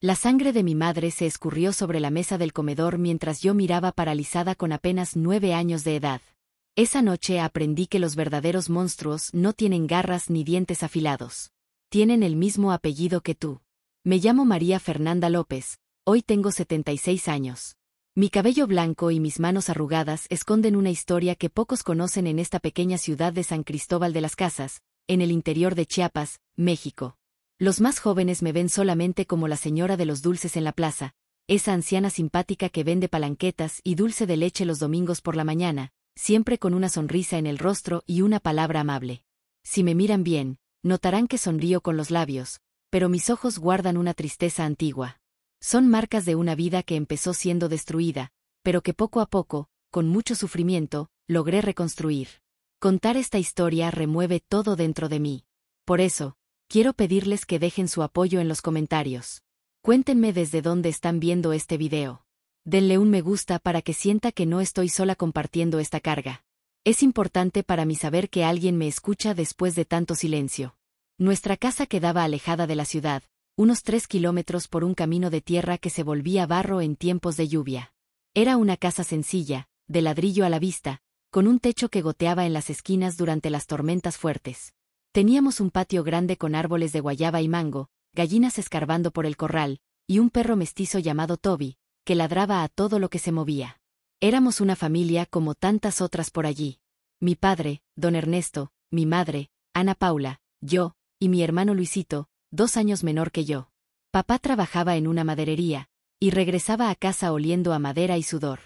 La sangre de mi madre se escurrió sobre la mesa del comedor mientras yo miraba paralizada con apenas 9 años de edad. Esa noche aprendí que los verdaderos monstruos no tienen garras ni dientes afilados. Tienen el mismo apellido que tú. Me llamo María Fernanda López, hoy tengo 76 años. Mi cabello blanco y mis manos arrugadas esconden una historia que pocos conocen en esta pequeña ciudad de San Cristóbal de las Casas, en el interior de Chiapas, México. Los más jóvenes me ven solamente como la señora de los dulces en la plaza, esa anciana simpática que vende palanquetas y dulce de leche los domingos por la mañana, siempre con una sonrisa en el rostro y una palabra amable. Si me miran bien, notarán que sonrío con los labios, pero mis ojos guardan una tristeza antigua. Son marcas de una vida que empezó siendo destruida, pero que poco a poco, con mucho sufrimiento, logré reconstruir. Contar esta historia remueve todo dentro de mí. Por eso, quiero pedirles que dejen su apoyo en los comentarios. Cuéntenme desde dónde están viendo este video. Denle un me gusta para que sienta que no estoy sola compartiendo esta carga. Es importante para mí saber que alguien me escucha después de tanto silencio. Nuestra casa quedaba alejada de la ciudad, unos 3 kilómetros por un camino de tierra que se volvía barro en tiempos de lluvia. Era una casa sencilla, de ladrillo a la vista, con un techo que goteaba en las esquinas durante las tormentas fuertes. Teníamos un patio grande con árboles de guayaba y mango, gallinas escarbando por el corral, y un perro mestizo llamado Toby, que ladraba a todo lo que se movía. Éramos una familia como tantas otras por allí. Mi padre, don Ernesto, mi madre, Ana Paula, yo, y mi hermano Luisito, 2 años menor que yo. Papá trabajaba en una maderería, y regresaba a casa oliendo a madera y sudor.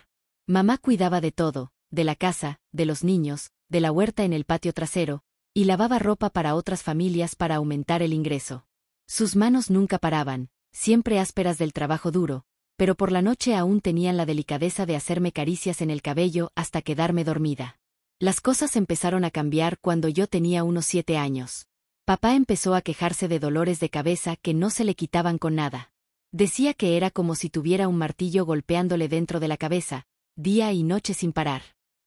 Mamá cuidaba de todo, de la casa, de los niños, de la huerta en el patio trasero, y lavaba ropa para otras familias para aumentar el ingreso. Sus manos nunca paraban, siempre ásperas del trabajo duro, pero por la noche aún tenían la delicadeza de hacerme caricias en el cabello hasta quedarme dormida. Las cosas empezaron a cambiar cuando yo tenía unos 7 años. Papá empezó a quejarse de dolores de cabeza que no se le quitaban con nada. Decía que era como si tuviera un martillo golpeándole dentro de la cabeza, día y noche sin parar.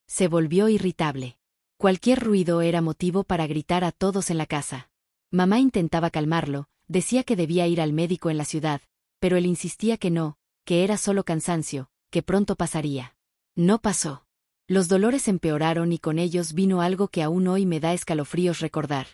Se volvió irritable. Cualquier ruido era motivo para gritar a todos en la casa. Mamá intentaba calmarlo, decía que debía ir al médico en la ciudad, pero él insistía que no, que era solo cansancio, que pronto pasaría. No pasó. Los dolores empeoraron y con ellos vino algo que aún hoy me da escalofríos recordar.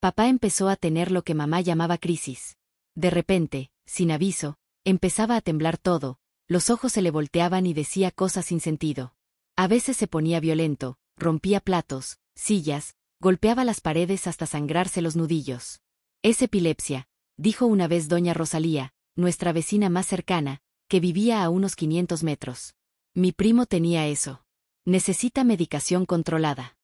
Papá empezó a tener lo que mamá llamaba crisis. De repente, sin aviso, empezaba a temblar todo, los ojos se le volteaban y decía cosas sin sentido. A veces se ponía violento, rompía platos, sillas, golpeaba las paredes hasta sangrarse los nudillos. Es epilepsia, dijo una vez doña Rosalía, nuestra vecina más cercana, que vivía a unos 500 metros. Mi primo tenía eso. Necesita medicación controlada.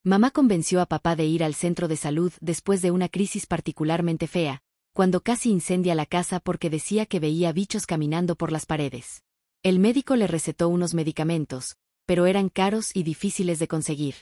Mamá convenció a papá de ir al centro de salud después de una crisis particularmente fea, cuando casi incendia la casa porque decía que veía bichos caminando por las paredes. El médico le recetó unos medicamentos, pero eran caros y difíciles de conseguir.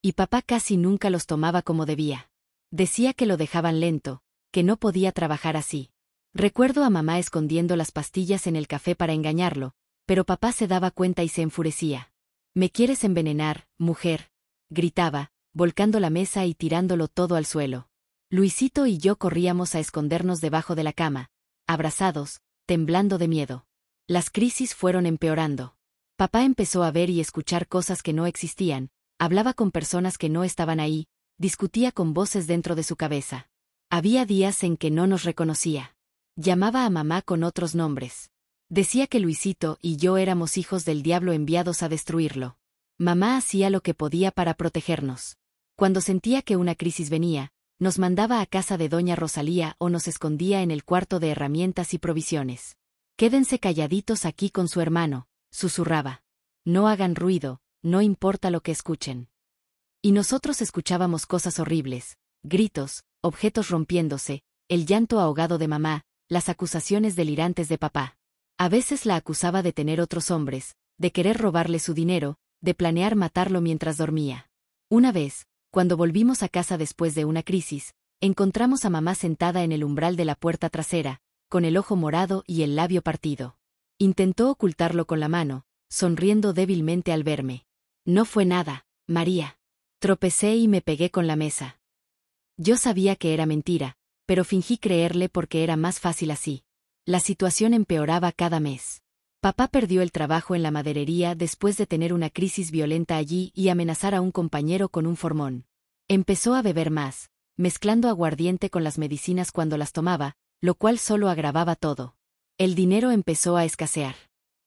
Y papá casi nunca los tomaba como debía. Decía que lo dejaban lento, que no podía trabajar así. Recuerdo a mamá escondiendo las pastillas en el café para engañarlo, pero papá se daba cuenta y se enfurecía. «¿Me quieres envenenar, mujer?», gritaba, volcando la mesa y tirándolo todo al suelo. Luisito y yo corríamos a escondernos debajo de la cama, abrazados, temblando de miedo. Las crisis fueron empeorando. Papá empezó a ver y escuchar cosas que no existían, hablaba con personas que no estaban ahí, discutía con voces dentro de su cabeza. Había días en que no nos reconocía. Llamaba a mamá con otros nombres. Decía que Luisito y yo éramos hijos del diablo enviados a destruirlo. Mamá hacía lo que podía para protegernos. Cuando sentía que una crisis venía, nos mandaba a casa de doña Rosalía o nos escondía en el cuarto de herramientas y provisiones. «Quédense calladitos aquí con su hermano», susurraba. «No hagan ruido, no importa lo que escuchen». Y nosotros escuchábamos cosas horribles, gritos, objetos rompiéndose, el llanto ahogado de mamá, las acusaciones delirantes de papá. A veces la acusaba de tener otros hombres, de querer robarle su dinero, de planear matarlo mientras dormía. Una vez, cuando volvimos a casa después de una crisis, encontramos a mamá sentada en el umbral de la puerta trasera, con el ojo morado y el labio partido. Intentó ocultarlo con la mano, sonriendo débilmente al verme. «No fue nada, María». Tropecé y me pegué con la mesa. Yo sabía que era mentira, pero fingí creerle porque era más fácil así. La situación empeoraba cada mes. Papá perdió el trabajo en la maderería después de tener una crisis violenta allí y amenazar a un compañero con un formón. Empezó a beber más, mezclando aguardiente con las medicinas cuando las tomaba, lo cual solo agravaba todo. El dinero empezó a escasear.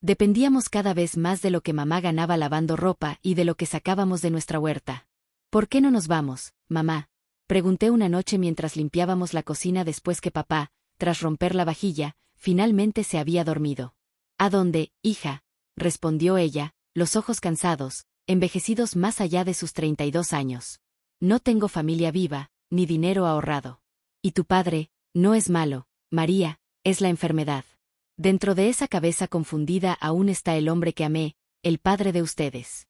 Dependíamos cada vez más de lo que mamá ganaba lavando ropa y de lo que sacábamos de nuestra huerta. ¿Por qué no nos vamos, mamá?, pregunté una noche mientras limpiábamos la cocina después que papá, tras romper la vajilla, finalmente se había dormido. ¿A dónde, hija?, respondió ella, los ojos cansados, envejecidos más allá de sus 32 años. No tengo familia viva, ni dinero ahorrado. Y tu padre, no es malo, María, es la enfermedad. Dentro de esa cabeza confundida aún está el hombre que amé, el padre de ustedes.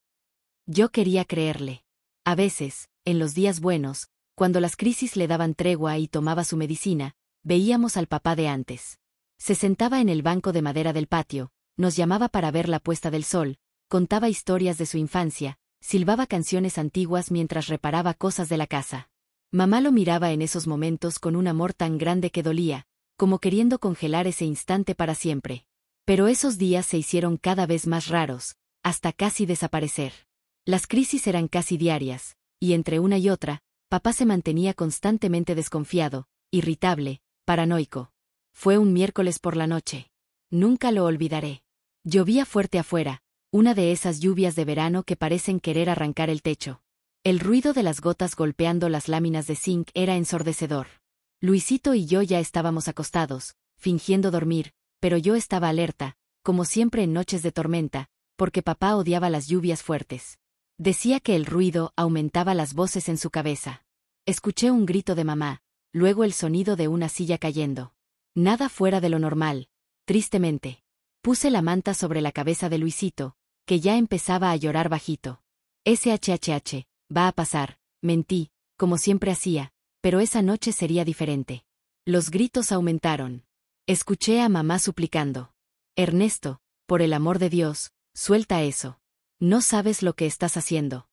Yo quería creerle. A veces, en los días buenos, cuando las crisis le daban tregua y tomaba su medicina, veíamos al papá de antes. Se sentaba en el banco de madera del patio, nos llamaba para ver la puesta del sol, contaba historias de su infancia, silbaba canciones antiguas mientras reparaba cosas de la casa. Mamá lo miraba en esos momentos con un amor tan grande que dolía, como queriendo congelar ese instante para siempre. Pero esos días se hicieron cada vez más raros, hasta casi desaparecer. Las crisis eran casi diarias, y entre una y otra, papá se mantenía constantemente desconfiado, irritable, paranoico. Fue un miércoles por la noche. Nunca lo olvidaré. Llovía fuerte afuera, una de esas lluvias de verano que parecen querer arrancar el techo. El ruido de las gotas golpeando las láminas de zinc era ensordecedor. Luisito y yo ya estábamos acostados, fingiendo dormir, pero yo estaba alerta, como siempre en noches de tormenta, porque papá odiaba las lluvias fuertes. Decía que el ruido aumentaba las voces en su cabeza. Escuché un grito de mamá, luego el sonido de una silla cayendo. Nada fuera de lo normal, tristemente. Puse la manta sobre la cabeza de Luisito, que ya empezaba a llorar bajito. SHHH, va a pasar, mentí, como siempre hacía, pero esa noche sería diferente. Los gritos aumentaron. Escuché a mamá suplicando. Ernesto, por el amor de Dios, suelta eso. No sabes lo que estás haciendo.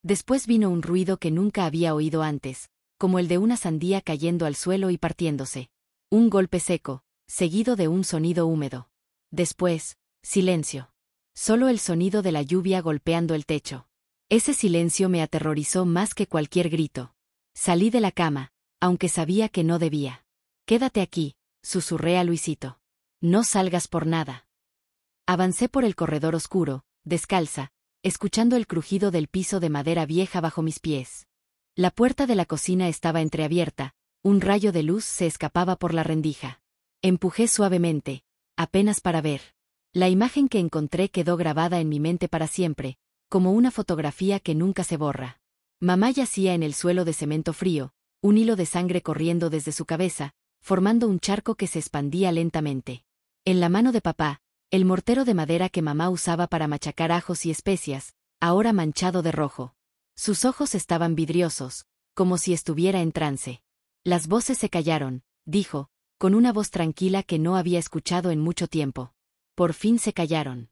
Después vino un ruido que nunca había oído antes, como el de una sandía cayendo al suelo y partiéndose. Un golpe seco, seguido de un sonido húmedo. Después, silencio. Solo el sonido de la lluvia golpeando el techo. Ese silencio me aterrorizó más que cualquier grito. Salí de la cama, aunque sabía que no debía. Quédate aquí, susurré a Luisito. No salgas por nada. Avancé por el corredor oscuro, descalza, escuchando el crujido del piso de madera vieja bajo mis pies. La puerta de la cocina estaba entreabierta, un rayo de luz se escapaba por la rendija. Empujé suavemente, apenas para ver. La imagen que encontré quedó grabada en mi mente para siempre, como una fotografía que nunca se borra. Mamá yacía en el suelo de cemento frío, un hilo de sangre corriendo desde su cabeza, formando un charco que se expandía lentamente. En la mano de papá, el mortero de madera que mamá usaba para machacar ajos y especias, ahora manchado de rojo. Sus ojos estaban vidriosos, como si estuviera en trance. Las voces se callaron, dijo, con una voz tranquila que no había escuchado en mucho tiempo. Por fin se callaron.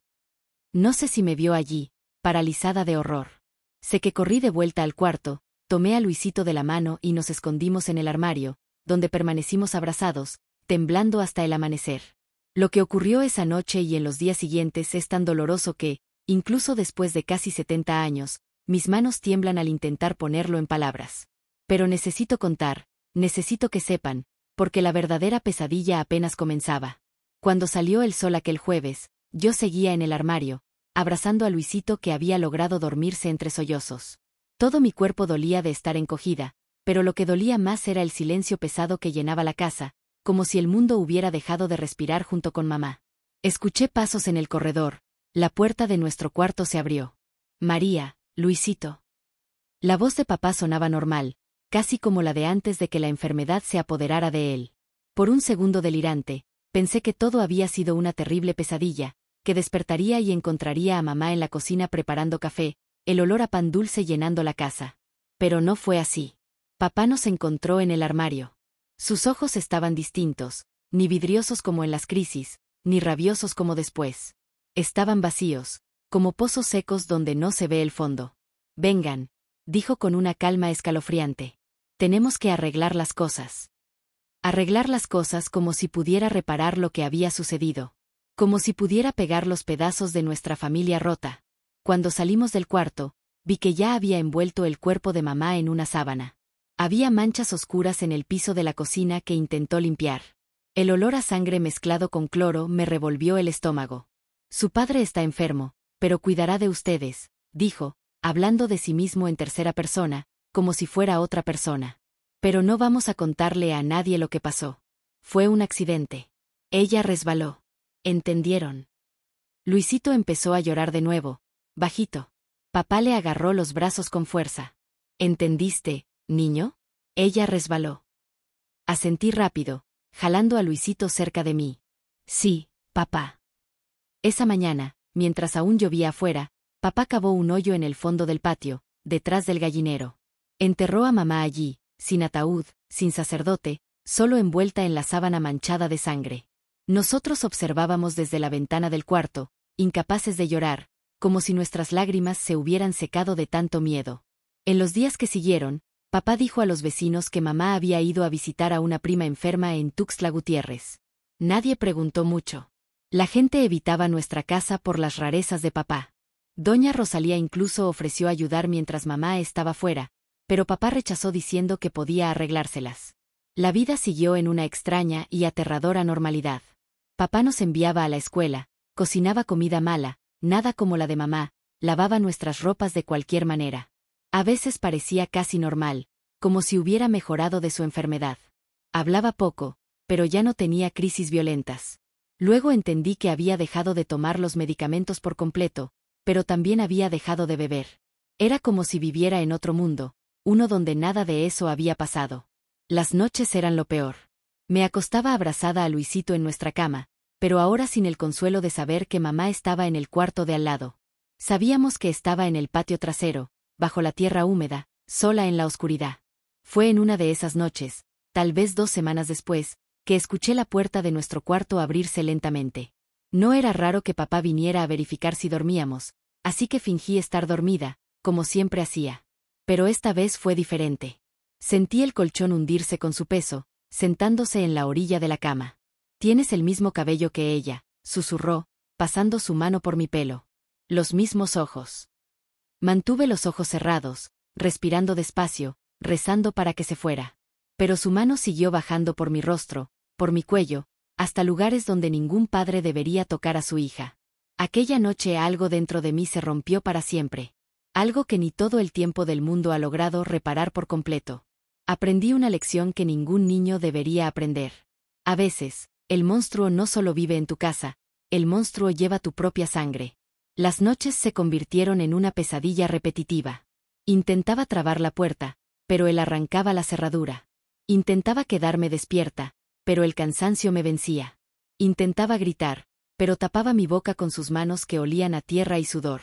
No sé si me vio allí, paralizada de horror. Sé que corrí de vuelta al cuarto, tomé a Luisito de la mano y nos escondimos en el armario, donde permanecimos abrazados, temblando hasta el amanecer. Lo que ocurrió esa noche y en los días siguientes es tan doloroso que, incluso después de casi 70 años, mis manos tiemblan al intentar ponerlo en palabras. Pero necesito contar, necesito que sepan, porque la verdadera pesadilla apenas comenzaba. Cuando salió el sol aquel jueves, yo seguía en el armario, abrazando a Luisito que había logrado dormirse entre sollozos. Todo mi cuerpo dolía de estar encogida, pero lo que dolía más era el silencio pesado que llenaba la casa, como si el mundo hubiera dejado de respirar junto con mamá. Escuché pasos en el corredor, la puerta de nuestro cuarto se abrió. María, Luisito. La voz de papá sonaba normal, casi como la de antes de que la enfermedad se apoderara de él. Por un segundo delirante, pensé que todo había sido una terrible pesadilla, que despertaría y encontraría a mamá en la cocina preparando café, el olor a pan dulce llenando la casa. Pero no fue así. Papá nos encontró en el armario. Sus ojos estaban distintos, ni vidriosos como en las crisis, ni rabiosos como después. Estaban vacíos, como pozos secos donde no se ve el fondo. Vengan, dijo con una calma escalofriante. Tenemos que arreglar las cosas. Arreglar las cosas como si pudiera reparar lo que había sucedido. Como si pudiera pegar los pedazos de nuestra familia rota. Cuando salimos del cuarto, vi que ya había envuelto el cuerpo de mamá en una sábana. Había manchas oscuras en el piso de la cocina que intentó limpiar. El olor a sangre mezclado con cloro me revolvió el estómago. Su padre está enfermo, pero cuidará de ustedes, dijo, hablando de sí mismo en tercera persona, como si fuera otra persona. Pero no vamos a contarle a nadie lo que pasó. Fue un accidente. Ella resbaló. ¿Entendieron? Luisito empezó a llorar de nuevo, bajito. Papá le agarró los brazos con fuerza. ¿Entendiste, niño? Ella resbaló. Asentí rápido, jalando a Luisito cerca de mí. Sí, papá. Esa mañana, mientras aún llovía afuera, papá cavó un hoyo en el fondo del patio, detrás del gallinero. Enterró a mamá allí, sin ataúd, sin sacerdote, solo envuelta en la sábana manchada de sangre. Nosotros observábamos desde la ventana del cuarto, incapaces de llorar, como si nuestras lágrimas se hubieran secado de tanto miedo. En los días que siguieron, papá dijo a los vecinos que mamá había ido a visitar a una prima enferma en Tuxtla Gutiérrez. Nadie preguntó mucho. La gente evitaba nuestra casa por las rarezas de papá. Doña Rosalía incluso ofreció ayudar mientras mamá estaba fuera, pero papá rechazó diciendo que podía arreglárselas. La vida siguió en una extraña y aterradora normalidad. Papá nos enviaba a la escuela, cocinaba comida mala, nada como la de mamá, lavaba nuestras ropas de cualquier manera. A veces parecía casi normal, como si hubiera mejorado de su enfermedad. Hablaba poco, pero ya no tenía crisis violentas. Luego entendí que había dejado de tomar los medicamentos por completo, pero también había dejado de beber. Era como si viviera en otro mundo, uno donde nada de eso había pasado. Las noches eran lo peor. Me acostaba abrazada a Luisito en nuestra cama, pero ahora sin el consuelo de saber que mamá estaba en el cuarto de al lado. Sabíamos que estaba en el patio trasero, bajo la tierra húmeda, sola en la oscuridad. Fue en una de esas noches, tal vez 2 semanas después, que escuché la puerta de nuestro cuarto abrirse lentamente. No era raro que papá viniera a verificar si dormíamos, así que fingí estar dormida, como siempre hacía. Pero esta vez fue diferente. Sentí el colchón hundirse con su peso, sentándose en la orilla de la cama. «Tienes el mismo cabello que ella», susurró, pasando su mano por mi pelo. «Los mismos ojos». Mantuve los ojos cerrados, respirando despacio, rezando para que se fuera. Pero su mano siguió bajando por mi rostro, por mi cuello, hasta lugares donde ningún padre debería tocar a su hija. Aquella noche algo dentro de mí se rompió para siempre. Algo que ni todo el tiempo del mundo ha logrado reparar por completo. Aprendí una lección que ningún niño debería aprender. A veces, el monstruo no solo vive en tu casa, el monstruo lleva tu propia sangre. Las noches se convirtieron en una pesadilla repetitiva. Intentaba trabar la puerta, pero él arrancaba la cerradura. Intentaba quedarme despierta, pero el cansancio me vencía. Intentaba gritar, pero tapaba mi boca con sus manos que olían a tierra y sudor.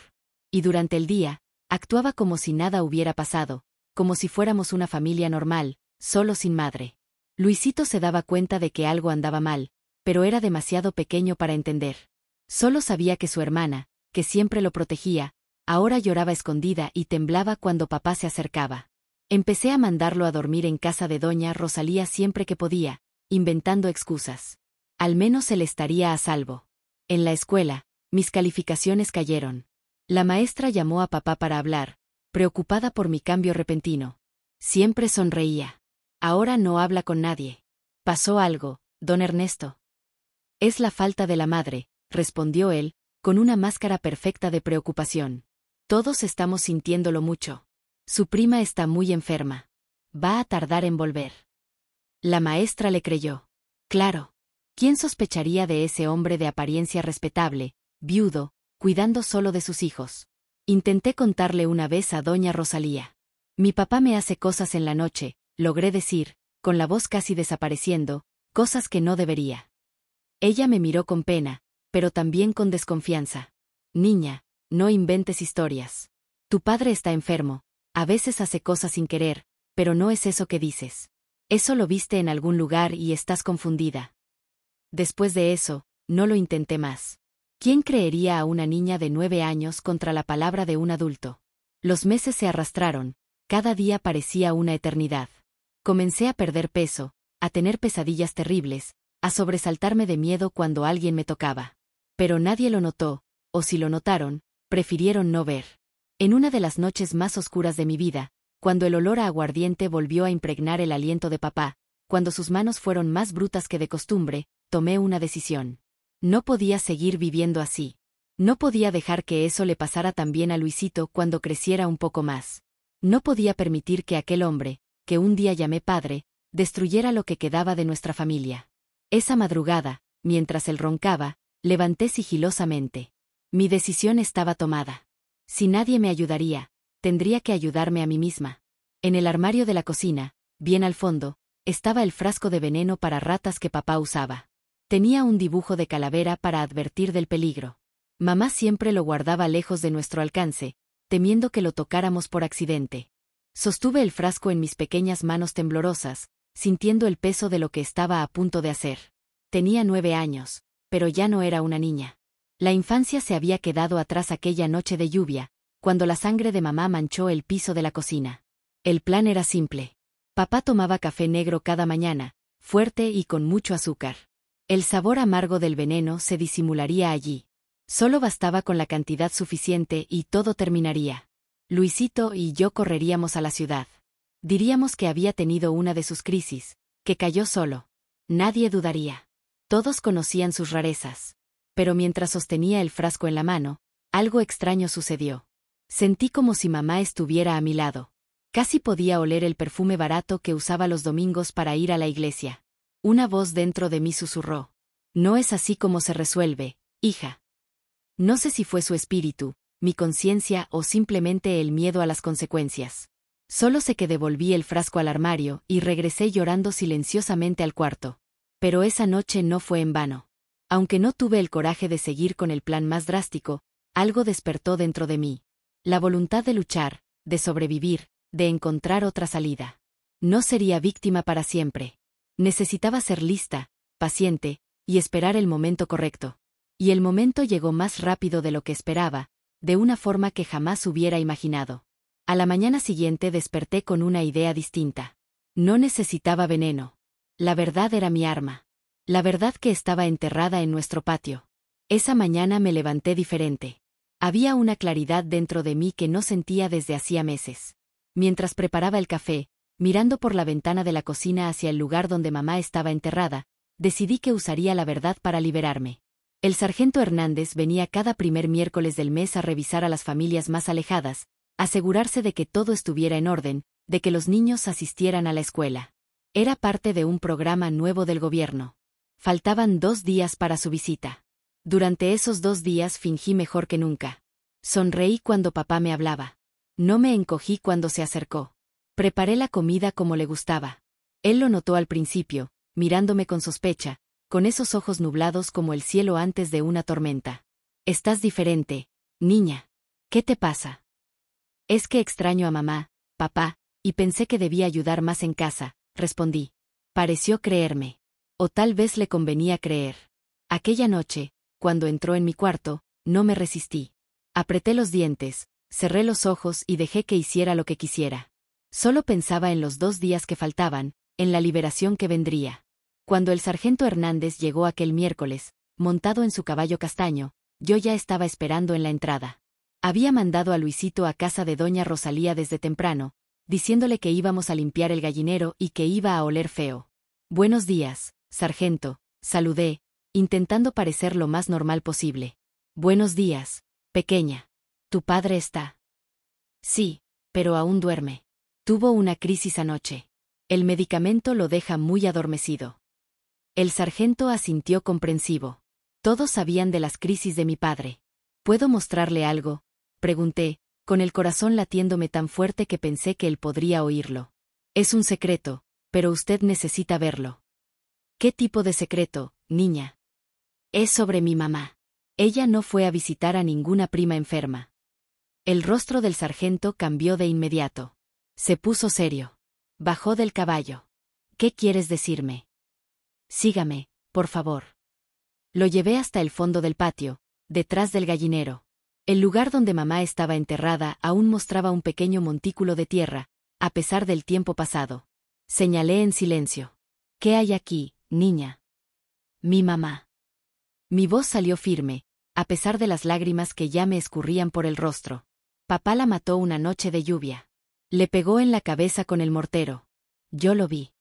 Y durante el día, actuaba como si nada hubiera pasado, como si fuéramos una familia normal, solo sin madre. Luisito se daba cuenta de que algo andaba mal, pero era demasiado pequeño para entender. Solo sabía que su hermana, que siempre lo protegía, ahora lloraba escondida y temblaba cuando papá se acercaba. Empecé a mandarlo a dormir en casa de doña Rosalía siempre que podía, inventando excusas. Al menos él estaría a salvo. En la escuela, mis calificaciones cayeron. La maestra llamó a papá para hablar, preocupada por mi cambio repentino. Siempre sonreía. Ahora no habla con nadie. ¿Pasó algo, don Ernesto? Es la falta de la madre, respondió él, con una máscara perfecta de preocupación. Todos estamos sintiéndolo mucho. Su prima está muy enferma. Va a tardar en volver. La maestra le creyó. Claro. ¿Quién sospecharía de ese hombre de apariencia respetable, viudo, cuidando solo de sus hijos? Intenté contarle una vez a doña Rosalía. Mi papá me hace cosas en la noche, logré decir, con la voz casi desapareciendo, cosas que no debería. Ella me miró con pena, pero también con desconfianza. Niña, no inventes historias. Tu padre está enfermo, a veces hace cosas sin querer, pero no es eso que dices. Eso lo viste en algún lugar y estás confundida. Después de eso, no lo intenté más. ¿Quién creería a una niña de 9 años contra la palabra de un adulto? Los meses se arrastraron, cada día parecía una eternidad. Comencé a perder peso, a tener pesadillas terribles, a sobresaltarme de miedo cuando alguien me tocaba. Pero nadie lo notó, o si lo notaron, prefirieron no ver. En una de las noches más oscuras de mi vida, cuando el olor a aguardiente volvió a impregnar el aliento de papá, cuando sus manos fueron más brutas que de costumbre, tomé una decisión. No podía seguir viviendo así. No podía dejar que eso le pasara también a Luisito cuando creciera un poco más. No podía permitir que aquel hombre, que un día llamé padre, destruyera lo que quedaba de nuestra familia. Esa madrugada, mientras él roncaba, levanté sigilosamente. Mi decisión estaba tomada. Si nadie me ayudaría, tendría que ayudarme a mí misma. En el armario de la cocina, bien al fondo, estaba el frasco de veneno para ratas que papá usaba. Tenía un dibujo de calavera para advertir del peligro. Mamá siempre lo guardaba lejos de nuestro alcance, temiendo que lo tocáramos por accidente. Sostuve el frasco en mis pequeñas manos temblorosas, sintiendo el peso de lo que estaba a punto de hacer. Tenía 9 años, pero ya no era una niña. La infancia se había quedado atrás aquella noche de lluvia, cuando la sangre de mamá manchó el piso de la cocina. El plan era simple. Papá tomaba café negro cada mañana, fuerte y con mucho azúcar. El sabor amargo del veneno se disimularía allí. Solo bastaba con la cantidad suficiente y todo terminaría. Luisito y yo correríamos a la ciudad. Diríamos que había tenido una de sus crisis, que cayó solo. Nadie dudaría. Todos conocían sus rarezas. Pero mientras sostenía el frasco en la mano, algo extraño sucedió. Sentí como si mamá estuviera a mi lado. Casi podía oler el perfume barato que usaba los domingos para ir a la iglesia. Una voz dentro de mí susurró: «No es así como se resuelve, hija». No sé si fue su espíritu, mi conciencia o simplemente el miedo a las consecuencias. Solo sé que devolví el frasco al armario y regresé llorando silenciosamente al cuarto. Pero esa noche no fue en vano. Aunque no tuve el coraje de seguir con el plan más drástico, algo despertó dentro de mí. La voluntad de luchar, de sobrevivir, de encontrar otra salida. No sería víctima para siempre. Necesitaba ser lista, paciente, y esperar el momento correcto. Y el momento llegó más rápido de lo que esperaba, de una forma que jamás hubiera imaginado. A la mañana siguiente desperté con una idea distinta. No necesitaba veneno. La verdad era mi arma. La verdad que estaba enterrada en nuestro patio. Esa mañana me levanté diferente. Había una claridad dentro de mí que no sentía desde hacía meses. Mientras preparaba el café, mirando por la ventana de la cocina hacia el lugar donde mamá estaba enterrada, decidí que usaría la verdad para liberarme. El sargento Hernández venía cada primer miércoles del mes a revisar a las familias más alejadas, asegurarse de que todo estuviera en orden, de que los niños asistieran a la escuela. Era parte de un programa nuevo del gobierno. Faltaban 2 días para su visita. Durante esos 2 días fingí mejor que nunca. Sonreí cuando papá me hablaba. No me encogí cuando se acercó. Preparé la comida como le gustaba. Él lo notó al principio, mirándome con sospecha, con esos ojos nublados como el cielo antes de una tormenta. «Estás diferente, niña. ¿Qué te pasa?» «Es que extraño a mamá, papá, y pensé que debía ayudar más en casa», respondí. Pareció creerme. O tal vez le convenía creer. Aquella noche, cuando entró en mi cuarto, no me resistí. Apreté los dientes, cerré los ojos y dejé que hiciera lo que quisiera. Solo pensaba en los 2 días que faltaban, en la liberación que vendría. Cuando el sargento Hernández llegó aquel miércoles, montado en su caballo castaño, yo ya estaba esperando en la entrada. Había mandado a Luisito a casa de doña Rosalía desde temprano, diciéndole que íbamos a limpiar el gallinero y que iba a oler feo. «Buenos días, sargento», saludé, intentando parecer lo más normal posible. «Buenos días, pequeña. ¿Tu padre está?» «Sí, pero aún duerme. Tuvo una crisis anoche. El medicamento lo deja muy adormecido». El sargento asintió comprensivo. Todos sabían de las crisis de mi padre. «¿Puedo mostrarle algo?», pregunté, con el corazón latiéndome tan fuerte que pensé que él podría oírlo. «Es un secreto, pero usted necesita verlo». «¿Qué tipo de secreto, niña?» «Es sobre mi mamá. Ella no fue a visitar a ninguna prima enferma». El rostro del sargento cambió de inmediato. Se puso serio. Bajó del caballo. «¿Qué quieres decirme?» «Sígame, por favor». Lo llevé hasta el fondo del patio, detrás del gallinero. El lugar donde mamá estaba enterrada aún mostraba un pequeño montículo de tierra, a pesar del tiempo pasado. Señalé en silencio. ¿Qué hay aquí, niña? Mi mamá. Mi voz salió firme, a pesar de las lágrimas que ya me escurrían por el rostro. Papá la mató una noche de lluvia. Le pegó en la cabeza con el mortero. Yo lo vi.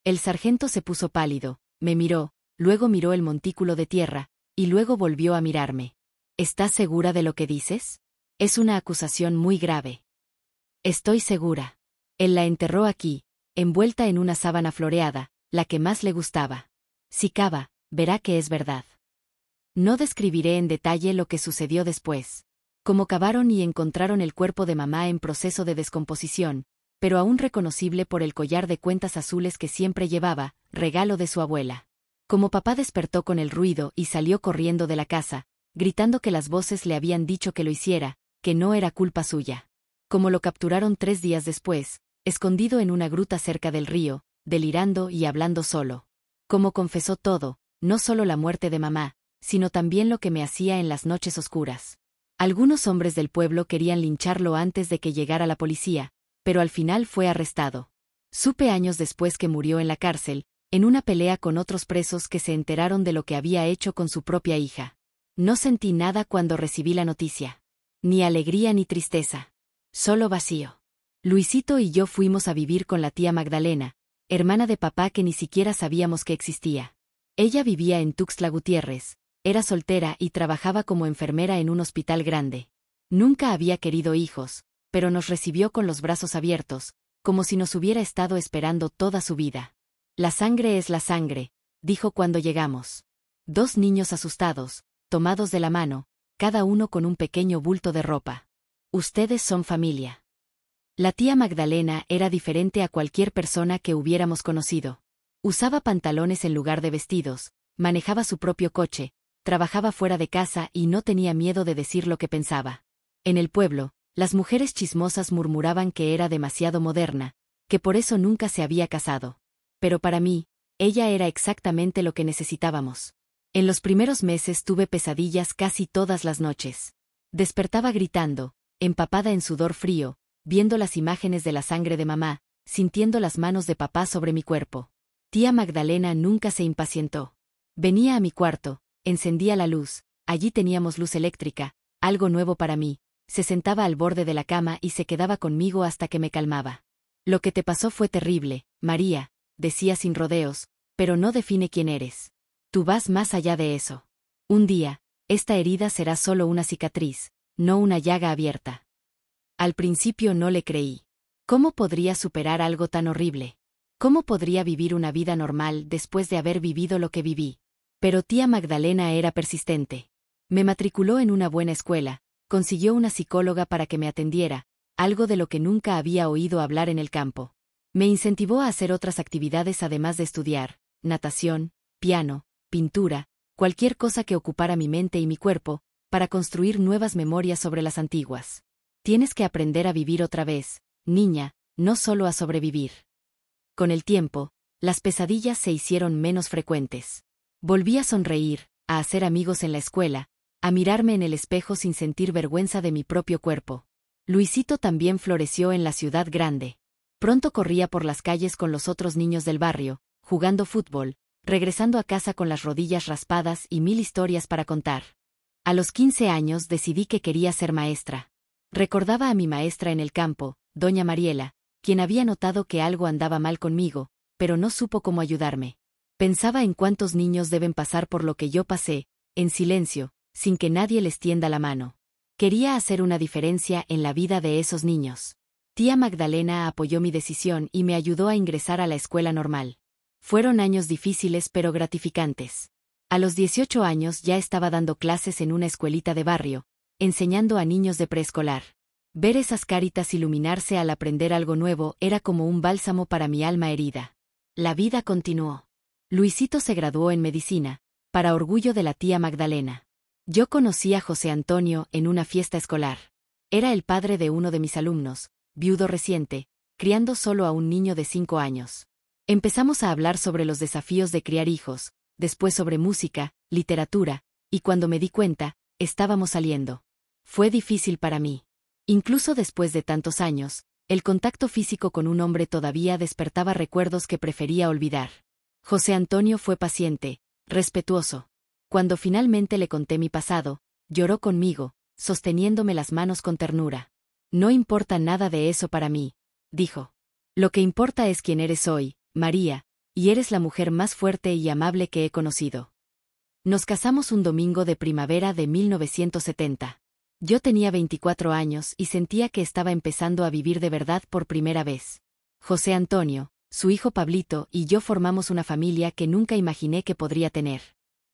El sargento se puso pálido, me miró, luego miró el montículo de tierra, y luego volvió a mirarme. ¿Estás segura de lo que dices? Es una acusación muy grave. Estoy segura. Él la enterró aquí, envuelta en una sábana floreada, la que más le gustaba. Si cava, verá que es verdad. No describiré en detalle lo que sucedió después. Cómo cavaron y encontraron el cuerpo de mamá en proceso de descomposición, pero aún reconocible por el collar de cuentas azules que siempre llevaba, regalo de su abuela. Como papá despertó con el ruido y salió corriendo de la casa, gritando que las voces le habían dicho que lo hiciera, que no era culpa suya. Como lo capturaron 3 días después, escondido en una gruta cerca del río, delirando y hablando solo. Como confesó todo, no solo la muerte de mamá, sino también lo que me hacía en las noches oscuras. Algunos hombres del pueblo querían lincharlo antes de que llegara la policía, pero al final fue arrestado. Supe años después que murió en la cárcel, en una pelea con otros presos que se enteraron de lo que había hecho con su propia hija. No sentí nada cuando recibí la noticia. Ni alegría ni tristeza. Solo vacío. Luisito y yo fuimos a vivir con la tía Magdalena, hermana de papá que ni siquiera sabíamos que existía. Ella vivía en Tuxtla Gutiérrez, era soltera y trabajaba como enfermera en un hospital grande. Nunca había querido hijos, pero nos recibió con los brazos abiertos, como si nos hubiera estado esperando toda su vida. La sangre es la sangre, dijo cuando llegamos. 2 niños asustados, tomados de la mano, cada uno con un pequeño bulto de ropa. Ustedes son familia. La tía Magdalena era diferente a cualquier persona que hubiéramos conocido. Usaba pantalones en lugar de vestidos, manejaba su propio coche, trabajaba fuera de casa y no tenía miedo de decir lo que pensaba. En el pueblo, las mujeres chismosas murmuraban que era demasiado moderna, que por eso nunca se había casado. Pero para mí, ella era exactamente lo que necesitábamos. En los primeros meses tuve pesadillas casi todas las noches. Despertaba gritando, empapada en sudor frío, viendo las imágenes de la sangre de mamá, sintiendo las manos de papá sobre mi cuerpo. Tía Magdalena nunca se impacientó. Venía a mi cuarto, encendía la luz, allí teníamos luz eléctrica, algo nuevo para mí, se sentaba al borde de la cama y se quedaba conmigo hasta que me calmaba. Lo que te pasó fue terrible, María, decía sin rodeos, pero no define quién eres. Tú vas más allá de eso. Un día, esta herida será solo una cicatriz, no una llaga abierta. Al principio no le creí. ¿Cómo podría superar algo tan horrible? ¿Cómo podría vivir una vida normal después de haber vivido lo que viví? Pero tía Magdalena era persistente. Me matriculó en una buena escuela, consiguió una psicóloga para que me atendiera, algo de lo que nunca había oído hablar en el campo. Me incentivó a hacer otras actividades además de estudiar, natación, piano, pintura, cualquier cosa que ocupara mi mente y mi cuerpo, para construir nuevas memorias sobre las antiguas. Tienes que aprender a vivir otra vez, niña, no solo a sobrevivir. Con el tiempo, las pesadillas se hicieron menos frecuentes. Volví a sonreír, a hacer amigos en la escuela, a mirarme en el espejo sin sentir vergüenza de mi propio cuerpo. Luisito también floreció en la ciudad grande. Pronto corría por las calles con los otros niños del barrio, jugando fútbol, regresando a casa con las rodillas raspadas y 1000 historias para contar. A los 15 años decidí que quería ser maestra. Recordaba a mi maestra en el campo, doña Mariela, quien había notado que algo andaba mal conmigo, pero no supo cómo ayudarme. Pensaba en cuántos niños deben pasar por lo que yo pasé, en silencio, sin que nadie les tienda la mano. Quería hacer una diferencia en la vida de esos niños. Tía Magdalena apoyó mi decisión y me ayudó a ingresar a la escuela normal. Fueron años difíciles pero gratificantes. A los 18 años ya estaba dando clases en una escuelita de barrio, enseñando a niños de preescolar. Ver esas caritas iluminarse al aprender algo nuevo era como un bálsamo para mi alma herida. La vida continuó. Luisito se graduó en medicina, para orgullo de la tía Magdalena. Yo conocí a José Antonio en una fiesta escolar. Era el padre de uno de mis alumnos, viudo reciente, criando solo a un niño de 5 años. Empezamos a hablar sobre los desafíos de criar hijos, después sobre música, literatura, y cuando me di cuenta, estábamos saliendo. Fue difícil para mí. Incluso después de tantos años, el contacto físico con un hombre todavía despertaba recuerdos que prefería olvidar. José Antonio fue paciente, respetuoso. Cuando finalmente le conté mi pasado, lloró conmigo, sosteniéndome las manos con ternura. No importa nada de eso para mí, dijo. Lo que importa es quién eres hoy, María, y eres la mujer más fuerte y amable que he conocido. Nos casamos un domingo de primavera de 1970. Yo tenía 24 años y sentía que estaba empezando a vivir de verdad por primera vez. José Antonio, su hijo Pablito y yo formamos una familia que nunca imaginé que podría tener.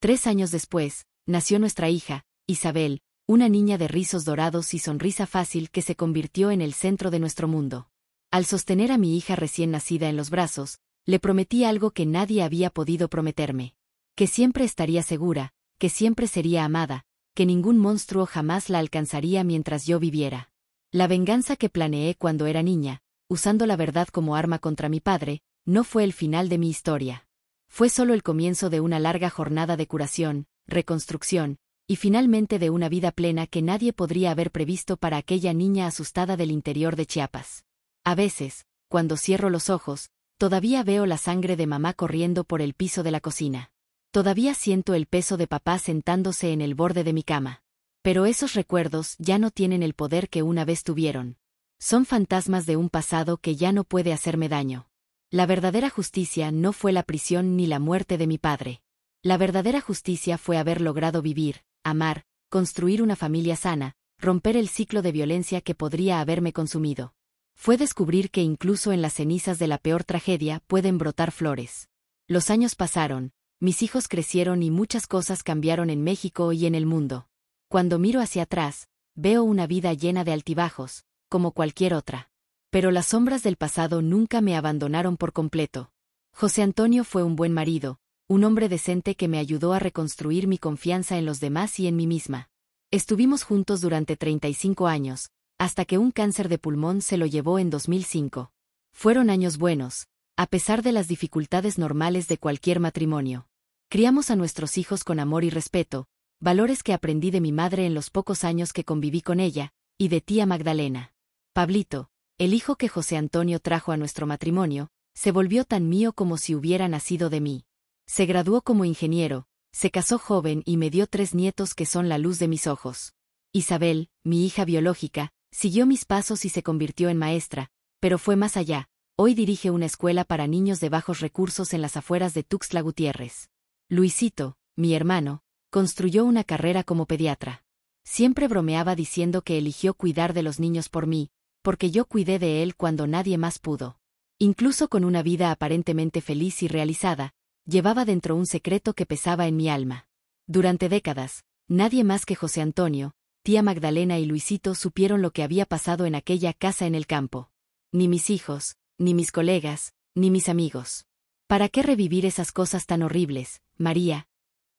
3 años después, nació nuestra hija, Isabel, una niña de rizos dorados y sonrisa fácil que se convirtió en el centro de nuestro mundo. Al sostener a mi hija recién nacida en los brazos, le prometí algo que nadie había podido prometerme. Que siempre estaría segura, que siempre sería amada, que ningún monstruo jamás la alcanzaría mientras yo viviera. La venganza que planeé cuando era niña, usando la verdad como arma contra mi padre, no fue el final de mi historia. Fue solo el comienzo de una larga jornada de curación, reconstrucción, y finalmente de una vida plena que nadie podría haber previsto para aquella niña asustada del interior de Chiapas. A veces, cuando cierro los ojos, todavía veo la sangre de mamá corriendo por el piso de la cocina. Todavía siento el peso de papá sentándose en el borde de mi cama. Pero esos recuerdos ya no tienen el poder que una vez tuvieron. Son fantasmas de un pasado que ya no puede hacerme daño. La verdadera justicia no fue la prisión ni la muerte de mi padre. La verdadera justicia fue haber logrado vivir, amar, construir una familia sana, romper el ciclo de violencia que podría haberme consumido. Fue descubrir que incluso en las cenizas de la peor tragedia pueden brotar flores. Los años pasaron. Mis hijos crecieron y muchas cosas cambiaron en México y en el mundo. Cuando miro hacia atrás, veo una vida llena de altibajos, como cualquier otra. Pero las sombras del pasado nunca me abandonaron por completo. José Antonio fue un buen marido, un hombre decente que me ayudó a reconstruir mi confianza en los demás y en mí misma. Estuvimos juntos durante 35 años, hasta que un cáncer de pulmón se lo llevó en 2005. Fueron años buenos, a pesar de las dificultades normales de cualquier matrimonio. Criamos a nuestros hijos con amor y respeto, valores que aprendí de mi madre en los pocos años que conviví con ella, y de tía Magdalena. Pablito, el hijo que José Antonio trajo a nuestro matrimonio, se volvió tan mío como si hubiera nacido de mí. Se graduó como ingeniero, se casó joven y me dio 3 nietos que son la luz de mis ojos. Isabel, mi hija biológica, siguió mis pasos y se convirtió en maestra, pero fue más allá. Hoy dirige una escuela para niños de bajos recursos en las afueras de Tuxtla Gutiérrez. Luisito, mi hermano, construyó una carrera como pediatra. Siempre bromeaba diciendo que eligió cuidar de los niños por mí, porque yo cuidé de él cuando nadie más pudo. Incluso con una vida aparentemente feliz y realizada, llevaba dentro un secreto que pesaba en mi alma. Durante décadas, nadie más que José Antonio, tía Magdalena y Luisito supieron lo que había pasado en aquella casa en el campo. Ni mis hijos, ni mis colegas, ni mis amigos. ¿Para qué revivir esas cosas tan horribles, María?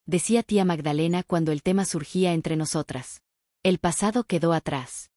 Decía tía Magdalena cuando el tema surgía entre nosotras. El pasado quedó atrás.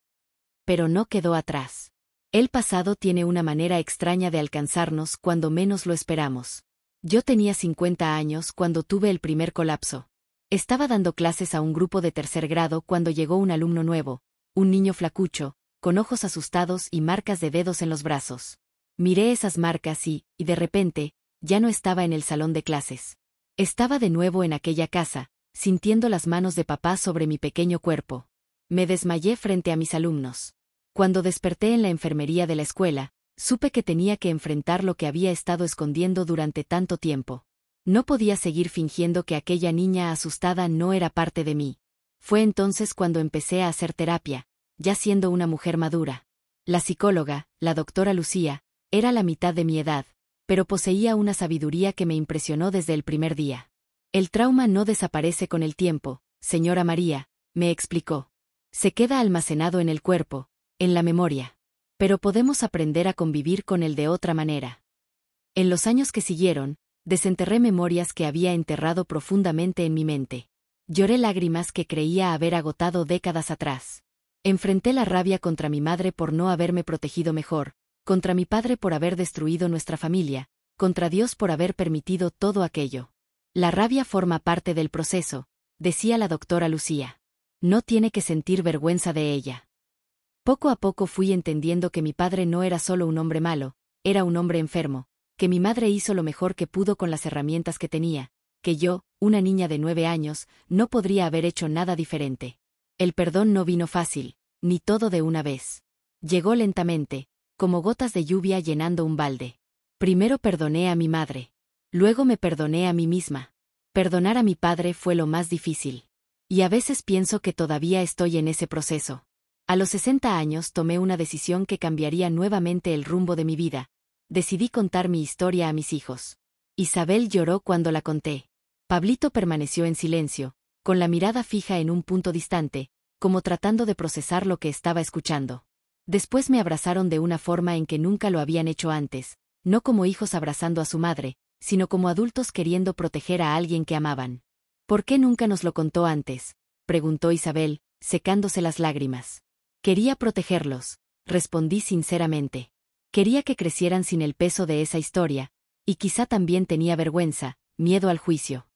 Pero no quedó atrás. El pasado tiene una manera extraña de alcanzarnos cuando menos lo esperamos. Yo tenía 50 años cuando tuve el primer colapso. Estaba dando clases a un grupo de 3er grado cuando llegó un alumno nuevo, un niño flacucho, con ojos asustados y marcas de dedos en los brazos. Miré esas marcas y, de repente, ya no estaba en el salón de clases. Estaba de nuevo en aquella casa, sintiendo las manos de papá sobre mi pequeño cuerpo. Me desmayé frente a mis alumnos. Cuando desperté en la enfermería de la escuela, supe que tenía que enfrentar lo que había estado escondiendo durante tanto tiempo. No podía seguir fingiendo que aquella niña asustada no era parte de mí. Fue entonces cuando empecé a hacer terapia, ya siendo una mujer madura. La psicóloga, la doctora Lucía, era la mitad de mi edad, pero poseía una sabiduría que me impresionó desde el primer día. El trauma no desaparece con el tiempo, señora María, me explicó. Se queda almacenado en el cuerpo, en la memoria. Pero podemos aprender a convivir con él de otra manera. En los años que siguieron, desenterré memorias que había enterrado profundamente en mi mente. Lloré lágrimas que creía haber agotado décadas atrás. Enfrenté la rabia contra mi madre por no haberme protegido mejor, contra mi padre por haber destruido nuestra familia, contra Dios por haber permitido todo aquello. La rabia forma parte del proceso, decía la doctora Lucía. No tiene que sentir vergüenza de ella. Poco a poco fui entendiendo que mi padre no era solo un hombre malo, era un hombre enfermo, que mi madre hizo lo mejor que pudo con las herramientas que tenía, que yo, una niña de 9 años, no podría haber hecho nada diferente. El perdón no vino fácil, ni todo de una vez. Llegó lentamente, como gotas de lluvia llenando un balde. Primero perdoné a mi madre. Luego me perdoné a mí misma. Perdonar a mi padre fue lo más difícil. Y a veces pienso que todavía estoy en ese proceso. A los 60 años tomé una decisión que cambiaría nuevamente el rumbo de mi vida. Decidí contar mi historia a mis hijos. Isabel lloró cuando la conté. Pablito permaneció en silencio, con la mirada fija en un punto distante, como tratando de procesar lo que estaba escuchando. Después me abrazaron de una forma en que nunca lo habían hecho antes, no como hijos abrazando a su madre, sino como adultos queriendo proteger a alguien que amaban. ¿Por qué nunca nos lo contó antes?, preguntó Isabel, secándose las lágrimas. Quería protegerlos, respondí sinceramente. Quería que crecieran sin el peso de esa historia, y quizá también tenía vergüenza, miedo al juicio.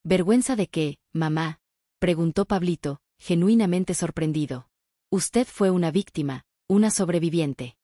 ¿Vergüenza de qué, mamá?, preguntó Pablito, genuinamente sorprendido. Usted fue una víctima, una sobreviviente.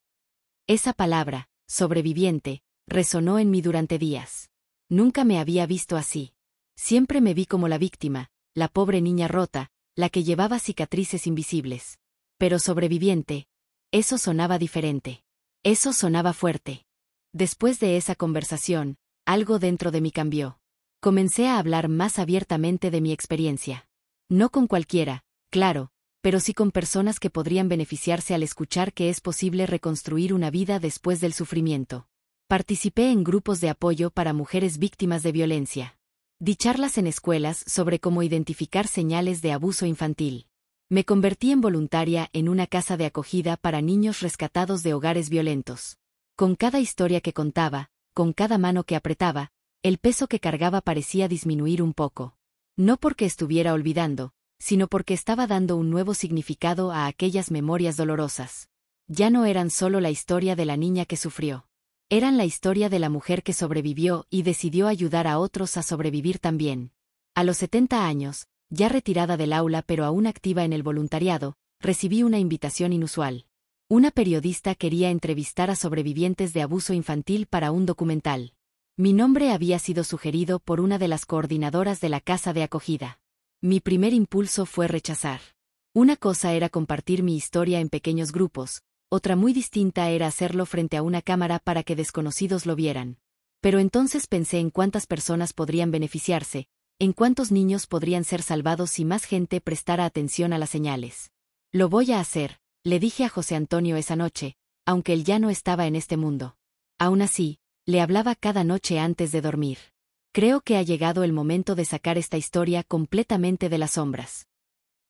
Esa palabra, sobreviviente, resonó en mí durante días. Nunca me había visto así. Siempre me vi como la víctima, la pobre niña rota, la que llevaba cicatrices invisibles. Pero sobreviviente, eso sonaba diferente. Eso sonaba fuerte. Después de esa conversación, algo dentro de mí cambió. Comencé a hablar más abiertamente de mi experiencia. No con cualquiera, claro, pero sí con personas que podrían beneficiarse al escuchar que es posible reconstruir una vida después del sufrimiento. Participé en grupos de apoyo para mujeres víctimas de violencia. Di charlas en escuelas sobre cómo identificar señales de abuso infantil. Me convertí en voluntaria en una casa de acogida para niños rescatados de hogares violentos. Con cada historia que contaba, con cada mano que apretaba, el peso que cargaba parecía disminuir un poco. No porque estuviera olvidando, sino porque estaba dando un nuevo significado a aquellas memorias dolorosas. Ya no eran solo la historia de la niña que sufrió. Eran la historia de la mujer que sobrevivió y decidió ayudar a otros a sobrevivir también. A los 70 años, ya retirada del aula pero aún activa en el voluntariado, recibí una invitación inusual. Una periodista quería entrevistar a sobrevivientes de abuso infantil para un documental. Mi nombre había sido sugerido por una de las coordinadoras de la casa de acogida. Mi primer impulso fue rechazar. Una cosa era compartir mi historia en pequeños grupos, otra muy distinta era hacerlo frente a una cámara para que desconocidos lo vieran. Pero entonces pensé en cuántas personas podrían beneficiarse, en cuántos niños podrían ser salvados si más gente prestara atención a las señales. Lo voy a hacer, le dije a José Antonio esa noche, aunque él ya no estaba en este mundo. Aún así, le hablaba cada noche antes de dormir. Creo que ha llegado el momento de sacar esta historia completamente de las sombras.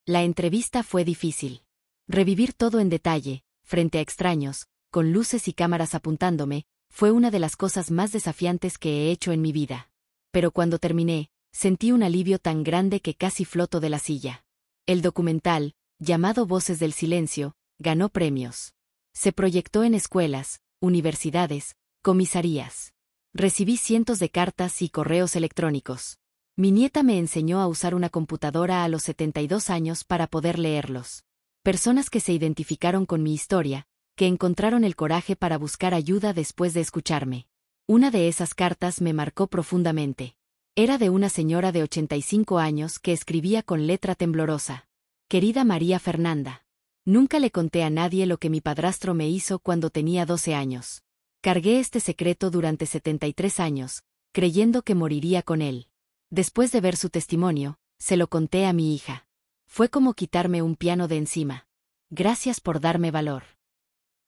La entrevista fue difícil. Revivir todo en detalle, frente a extraños, con luces y cámaras apuntándome, fue una de las cosas más desafiantes que he hecho en mi vida. Pero cuando terminé, sentí un alivio tan grande que casi floto de la silla. El documental, llamado Voces del Silencio, ganó premios. Se proyectó en escuelas, universidades, comisarías. Recibí cientos de cartas y correos electrónicos. Mi nieta me enseñó a usar una computadora a los 72 años para poder leerlos. Personas que se identificaron con mi historia, que encontraron el coraje para buscar ayuda después de escucharme. Una de esas cartas me marcó profundamente. Era de una señora de 85 años que escribía con letra temblorosa. Querida María Fernanda. Nunca le conté a nadie lo que mi padrastro me hizo cuando tenía 12 años. Cargué este secreto durante 73 años, creyendo que moriría con él. Después de ver su testimonio, se lo conté a mi hija. Fue como quitarme un piano de encima. Gracias por darme valor.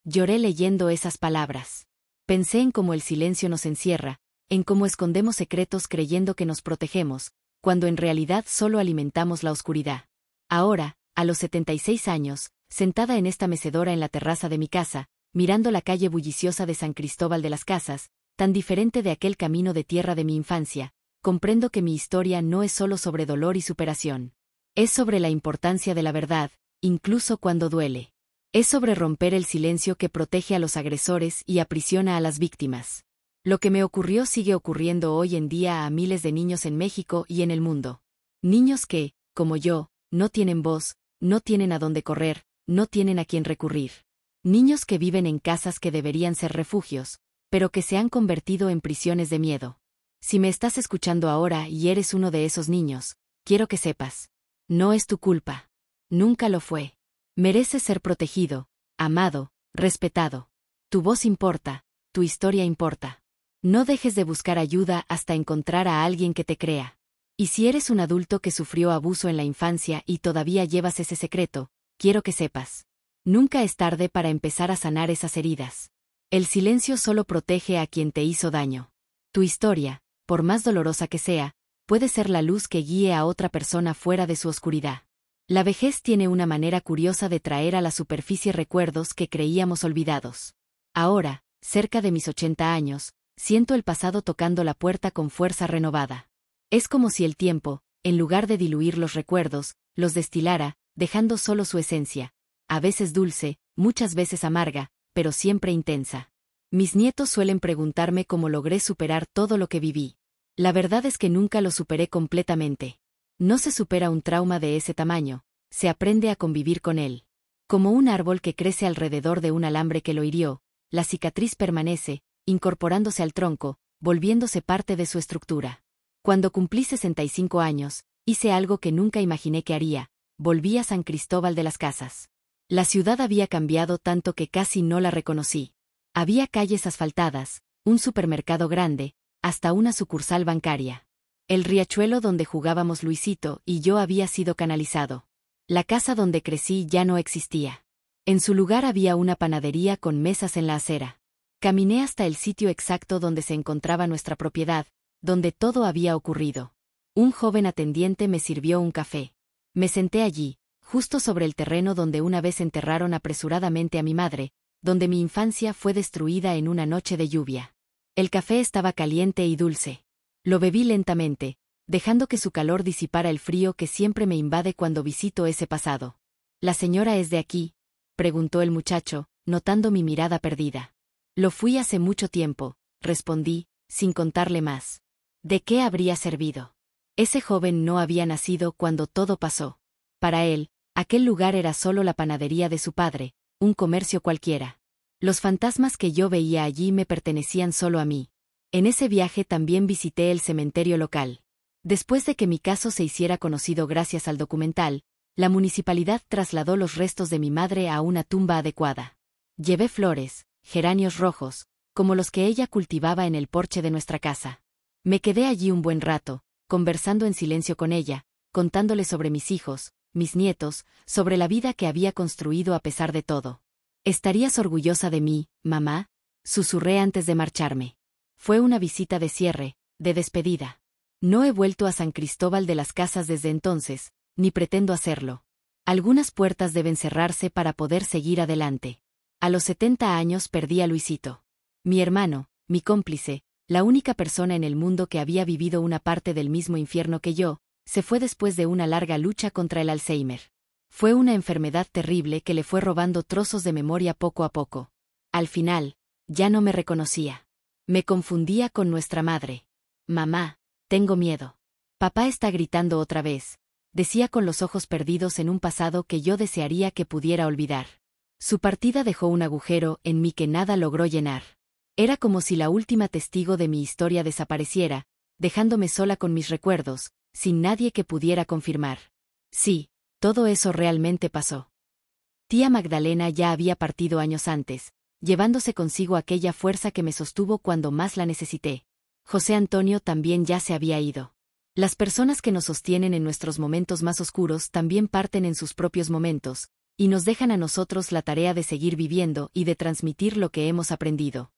Lloré leyendo esas palabras. Pensé en cómo el silencio nos encierra, en cómo escondemos secretos creyendo que nos protegemos, cuando en realidad solo alimentamos la oscuridad. Ahora, a los 76 años, sentada en esta mecedora en la terraza de mi casa, mirando la calle bulliciosa de San Cristóbal de las Casas, tan diferente de aquel camino de tierra de mi infancia, comprendo que mi historia no es solo sobre dolor y superación. Es sobre la importancia de la verdad, incluso cuando duele. Es sobre romper el silencio que protege a los agresores y aprisiona a las víctimas. Lo que me ocurrió sigue ocurriendo hoy en día a miles de niños en México y en el mundo. Niños que, como yo, no tienen voz, no tienen a dónde correr, no tienen a quién recurrir. Niños que viven en casas que deberían ser refugios, pero que se han convertido en prisiones de miedo. Si me estás escuchando ahora y eres uno de esos niños, quiero que sepas. No es tu culpa. Nunca lo fue. Mereces ser protegido, amado, respetado. Tu voz importa, tu historia importa. No dejes de buscar ayuda hasta encontrar a alguien que te crea. Y si eres un adulto que sufrió abuso en la infancia y todavía llevas ese secreto, quiero que sepas. Nunca es tarde para empezar a sanar esas heridas. El silencio solo protege a quien te hizo daño. Tu historia, por más dolorosa que sea, puede ser la luz que guíe a otra persona fuera de su oscuridad. La vejez tiene una manera curiosa de traer a la superficie recuerdos que creíamos olvidados. Ahora, cerca de mis 80 años, siento el pasado tocando la puerta con fuerza renovada. Es como si el tiempo, en lugar de diluir los recuerdos, los destilara, dejando solo su esencia. A veces dulce, muchas veces amarga, pero siempre intensa. Mis nietos suelen preguntarme cómo logré superar todo lo que viví. La verdad es que nunca lo superé completamente. No se supera un trauma de ese tamaño, se aprende a convivir con él. Como un árbol que crece alrededor de un alambre que lo hirió, la cicatriz permanece, incorporándose al tronco, volviéndose parte de su estructura. Cuando cumplí 65 años, hice algo que nunca imaginé que haría, volví a San Cristóbal de las Casas. La ciudad había cambiado tanto que casi no la reconocí. Había calles asfaltadas, un supermercado grande, hasta una sucursal bancaria. El riachuelo donde jugábamos Luisito y yo había sido canalizado. La casa donde crecí ya no existía. En su lugar había una panadería con mesas en la acera. Caminé hasta el sitio exacto donde se encontraba nuestra propiedad, donde todo había ocurrido. Un joven atendiente me sirvió un café. Me senté allí, justo sobre el terreno donde una vez enterraron apresuradamente a mi madre, donde mi infancia fue destruida en una noche de lluvia. El café estaba caliente y dulce. Lo bebí lentamente, dejando que su calor disipara el frío que siempre me invade cuando visito ese pasado. ¿La señora es de aquí?, preguntó el muchacho, notando mi mirada perdida. Lo fui hace mucho tiempo, respondí, sin contarle más. ¿De qué habría servido? Ese joven no había nacido cuando todo pasó. Para él, aquel lugar era solo la panadería de su padre, un comercio cualquiera. Los fantasmas que yo veía allí me pertenecían solo a mí. En ese viaje también visité el cementerio local. Después de que mi caso se hiciera conocido gracias al documental, la municipalidad trasladó los restos de mi madre a una tumba adecuada. Llevé flores, geranios rojos, como los que ella cultivaba en el porche de nuestra casa. Me quedé allí un buen rato, conversando en silencio con ella, contándole sobre mis hijos, mis nietos, sobre la vida que había construido a pesar de todo. ¿Estarías orgullosa de mí, mamá?, susurré antes de marcharme. Fue una visita de cierre, de despedida. No he vuelto a San Cristóbal de las Casas desde entonces, ni pretendo hacerlo. Algunas puertas deben cerrarse para poder seguir adelante. A los 70 años perdí a Luisito. Mi hermano, mi cómplice, la única persona en el mundo que había vivido una parte del mismo infierno que yo, se fue después de una larga lucha contra el Alzheimer. Fue una enfermedad terrible que le fue robando trozos de memoria poco a poco. Al final, ya no me reconocía. Me confundía con nuestra madre. Mamá, tengo miedo. Papá está gritando otra vez, decía con los ojos perdidos en un pasado que yo desearía que pudiera olvidar. Su partida dejó un agujero en mí que nada logró llenar. Era como si la última testigo de mi historia desapareciera, dejándome sola con mis recuerdos, sin nadie que pudiera confirmar. Sí, todo eso realmente pasó. Tía Magdalena ya había partido años antes, llevándose consigo aquella fuerza que me sostuvo cuando más la necesité. José Antonio también ya se había ido. Las personas que nos sostienen en nuestros momentos más oscuros también parten en sus propios momentos, y nos dejan a nosotros la tarea de seguir viviendo y de transmitir lo que hemos aprendido.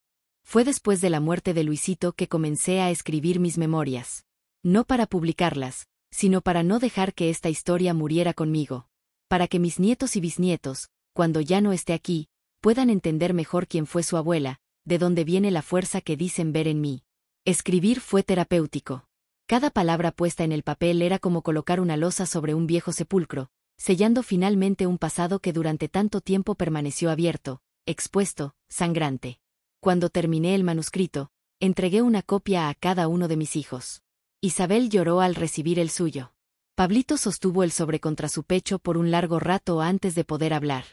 Fue después de la muerte de Luisito que comencé a escribir mis memorias. No para publicarlas, sino para no dejar que esta historia muriera conmigo. Para que mis nietos y bisnietos, cuando ya no esté aquí, puedan entender mejor quién fue su abuela, de dónde viene la fuerza que dicen ver en mí. Escribir fue terapéutico. Cada palabra puesta en el papel era como colocar una losa sobre un viejo sepulcro, sellando finalmente un pasado que durante tanto tiempo permaneció abierto, expuesto, sangrante. Cuando terminé el manuscrito, entregué una copia a cada uno de mis hijos. Isabel lloró al recibir el suyo. Pablito sostuvo el sobre contra su pecho por un largo rato antes de poder hablar.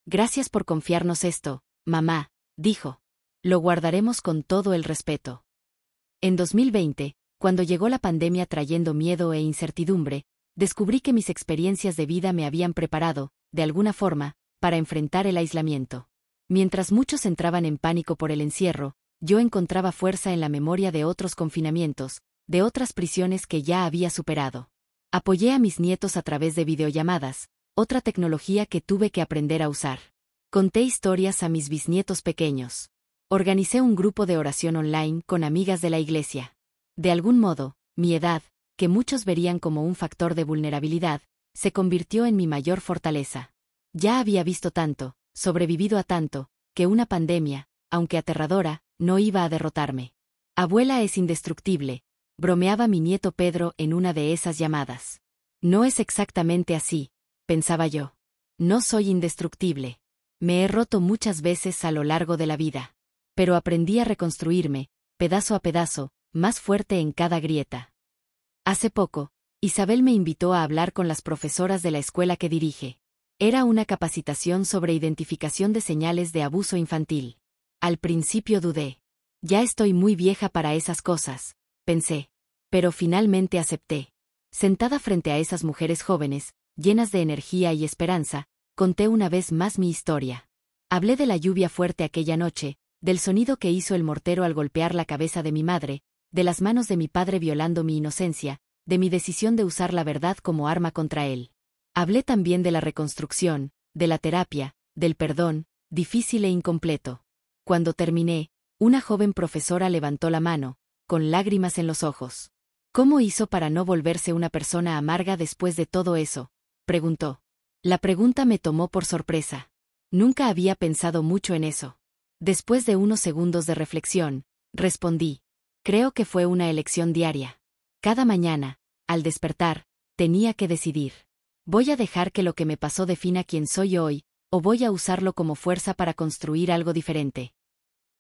Gracias por confiarnos esto, mamá, dijo. Lo guardaremos con todo el respeto. En 2020, cuando llegó la pandemia trayendo miedo e incertidumbre, descubrí que mis experiencias de vida me habían preparado, de alguna forma, para enfrentar el aislamiento. Mientras muchos entraban en pánico por el encierro, yo encontraba fuerza en la memoria de otros confinamientos, de otras prisiones que ya había superado. Apoyé a mis nietos a través de videollamadas, otra tecnología que tuve que aprender a usar. Conté historias a mis bisnietos pequeños. Organicé un grupo de oración online con amigas de la iglesia. De algún modo, mi edad, que muchos verían como un factor de vulnerabilidad, se convirtió en mi mayor fortaleza. Ya había visto tanto, sobrevivido a tanto, que una pandemia, aunque aterradora, no iba a derrotarme. Abuela es indestructible, bromeaba mi nieto Pedro en una de esas llamadas. No es exactamente así, pensaba yo. No soy indestructible. Me he roto muchas veces a lo largo de la vida. Pero aprendí a reconstruirme, pedazo a pedazo, más fuerte en cada grieta. Hace poco, Isabel me invitó a hablar con las profesoras de la escuela que dirige. Era una capacitación sobre identificación de señales de abuso infantil. Al principio dudé. Ya estoy muy vieja para esas cosas, pensé. Pero finalmente acepté. Sentada frente a esas mujeres jóvenes, llenas de energía y esperanza, conté una vez más mi historia. Hablé de la lluvia fuerte aquella noche, del sonido que hizo el mortero al golpear la cabeza de mi madre, de las manos de mi padre violando mi inocencia, de mi decisión de usar la verdad como arma contra él. Hablé también de la reconstrucción, de la terapia, del perdón, difícil e incompleto. Cuando terminé, una joven profesora levantó la mano, con lágrimas en los ojos. ¿Cómo hizo para no volverse una persona amarga después de todo eso?, preguntó. La pregunta me tomó por sorpresa. Nunca había pensado mucho en eso. Después de unos segundos de reflexión, respondí. Creo que fue una elección diaria. Cada mañana, al despertar, tenía que decidir. ¿Voy a dejar que lo que me pasó defina quién soy hoy, o voy a usarlo como fuerza para construir algo diferente?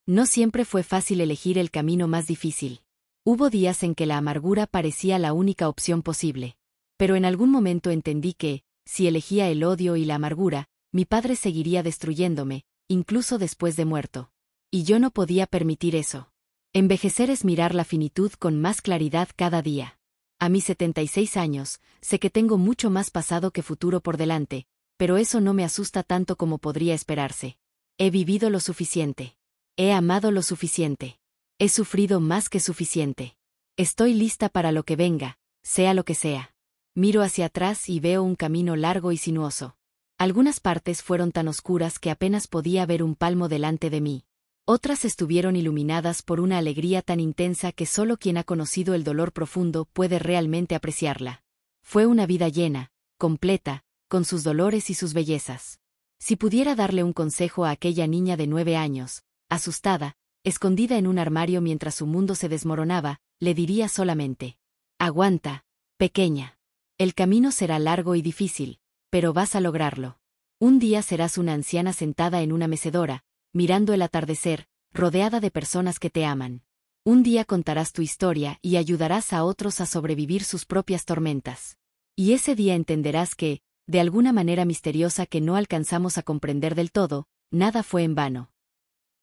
No siempre fue fácil elegir el camino más difícil. Hubo días en que la amargura parecía la única opción posible. Pero en algún momento entendí que, si elegía el odio y la amargura, mi padre seguiría destruyéndome, incluso después de muerto. Y yo no podía permitir eso. Envejecer es mirar la finitud con más claridad cada día. A mis 76 años, sé que tengo mucho más pasado que futuro por delante, pero eso no me asusta tanto como podría esperarse. He vivido lo suficiente. He amado lo suficiente. He sufrido más que suficiente. Estoy lista para lo que venga, sea lo que sea. Miro hacia atrás y veo un camino largo y sinuoso. Algunas partes fueron tan oscuras que apenas podía ver un palmo delante de mí. Otras estuvieron iluminadas por una alegría tan intensa que solo quien ha conocido el dolor profundo puede realmente apreciarla. Fue una vida llena, completa, con sus dolores y sus bellezas. Si pudiera darle un consejo a aquella niña de 9 años, asustada, escondida en un armario mientras su mundo se desmoronaba, le diría solamente: aguanta, pequeña. El camino será largo y difícil, pero vas a lograrlo. Un día serás una anciana sentada en una mecedora, mirando el atardecer, rodeada de personas que te aman. Un día contarás tu historia y ayudarás a otros a sobrevivir sus propias tormentas. Y ese día entenderás que, de alguna manera misteriosa que no alcanzamos a comprender del todo, nada fue en vano.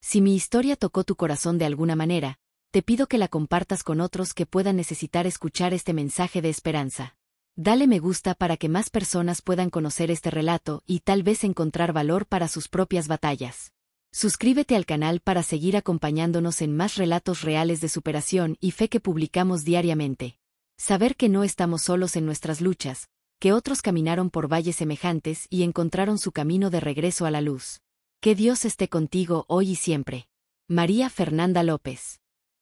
Si mi historia tocó tu corazón de alguna manera, te pido que la compartas con otros que puedan necesitar escuchar este mensaje de esperanza. Dale me gusta para que más personas puedan conocer este relato y tal vez encontrar valor para sus propias batallas. Suscríbete al canal para seguir acompañándonos en más relatos reales de superación y fe que publicamos diariamente. Saber que no estamos solos en nuestras luchas, que otros caminaron por valles semejantes y encontraron su camino de regreso a la luz. Que Dios esté contigo hoy y siempre. María Fernanda López.